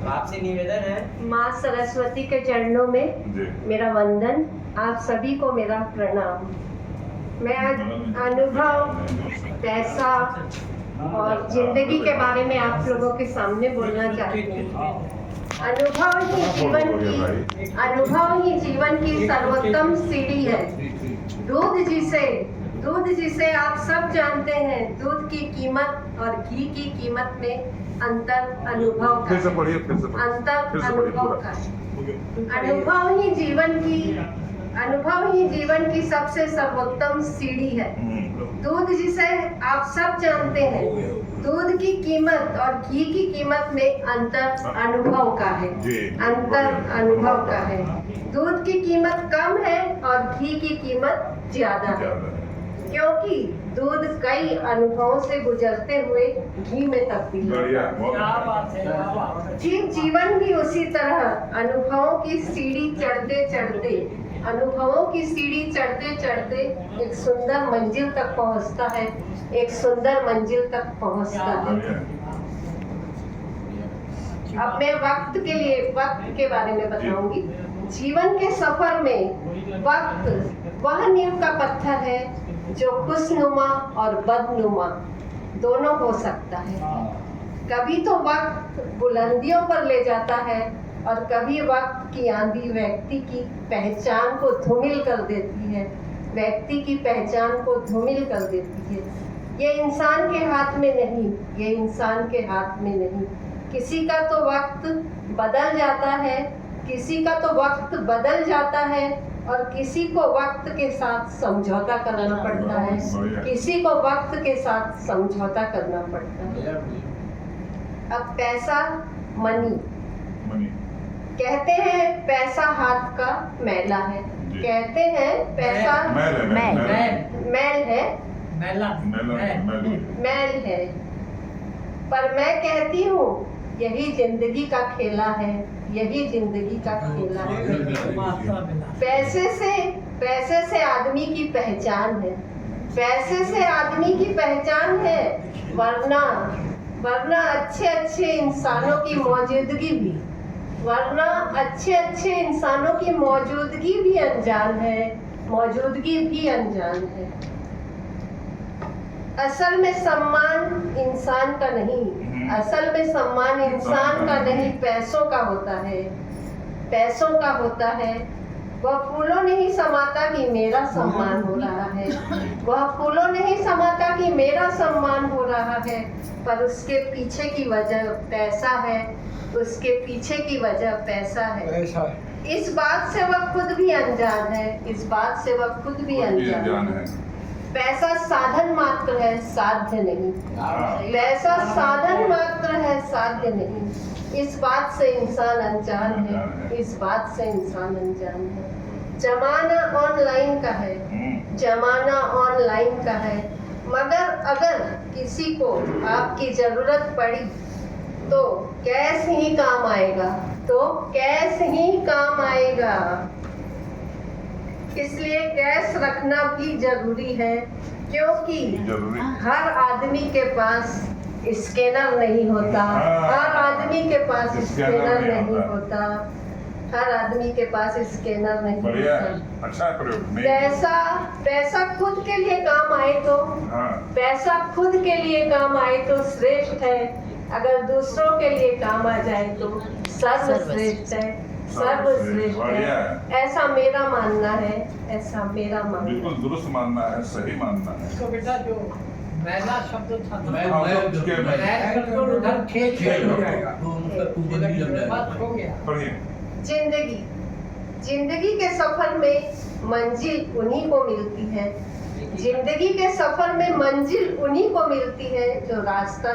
आपसे निवेदन है, माँ सरस्वती के चरणों में मेरा वंदन, आप सभी को मेरा प्रणाम। मैं आज अनुभव, पैसा और जिंदगी के बारे में आप लोगों के सामने बोलना चाहती हूँ। अनुभव ही जीवन की सर्वोत्तम सीढ़ी है। दूध जिसे आप सब जानते हैं, दूध की कीमत और घी की कीमत में अंतर अनुभव का है। अनुभव ही जीवन की सबसे सर्वोत्तम सीढ़ी है। दूध जिसे आप सब जानते हैं, दूध की कीमत और घी की कीमत में अंतर अनुभव का है। दूध की कीमत कम है और घी की कीमत ज्यादा है, क्योंकि दूध कई अनुभवों से गुजरते हुए घी में तब्दील होता है। जीवन भी उसी तरह अनुभवों की सीढ़ी चढ़ते एक सुंदर मंजिल तक पहुंचता है। अब मैं वक्त के बारे में बताऊंगी। जीवन के सफर में वक्त वह नींव का पत्थर है जो खुशनुमा और बदनुमा दोनों हो सकता है। कभी तो वक्त बुलंदियों पर ले जाता है और कभी वक्त की आंधी व्यक्ति की पहचान को धूमिल कर देती है। ये इंसान के हाथ में नहीं। किसी का तो वक्त बदल जाता है और किसी को वक्त के साथ समझौता करना पड़ता है। अब पैसा, मनी कहते हैं, पैसा हाथ का मैला है। मैल है। पर मैं कहती हूँ, यही जिंदगी का खेला है। पैसे से आदमी की पहचान है। वरना अच्छे इंसानों की मौजूदगी भी अनजान है। असल में सम्मान इंसान का नहीं, पैसों का होता है। वह फूलों नहीं समाता कि मेरा सम्मान हो रहा है, पर उसके पीछे की वजह पैसा है। इस बात से वह खुद भी अनजान है। पैसा साधन मात्र है, साध्य नहीं। इस बात से इंसान अनजान है। जमाना ऑनलाइन का है, मगर अगर किसी को आपकी जरूरत पड़ी तो कैश ही काम आएगा। इसलिए कैश रखना भी जरूरी है, क्योंकि हर आदमी के पास स्कैनर नहीं होता। पैसा खुद के लिए काम आए तो श्रेष्ठ है, अगर दूसरों के लिए काम आ जाए तो सर्वश्रेष्ठ है। ऐसा मेरा मानना है। बिल्कुल दुरुस्त मानना है, सही मानना है। तो बेटा जो मैला शब्द था, जिंदगी के सफर में मंजिल उन्हीं को मिलती है जो रास्ता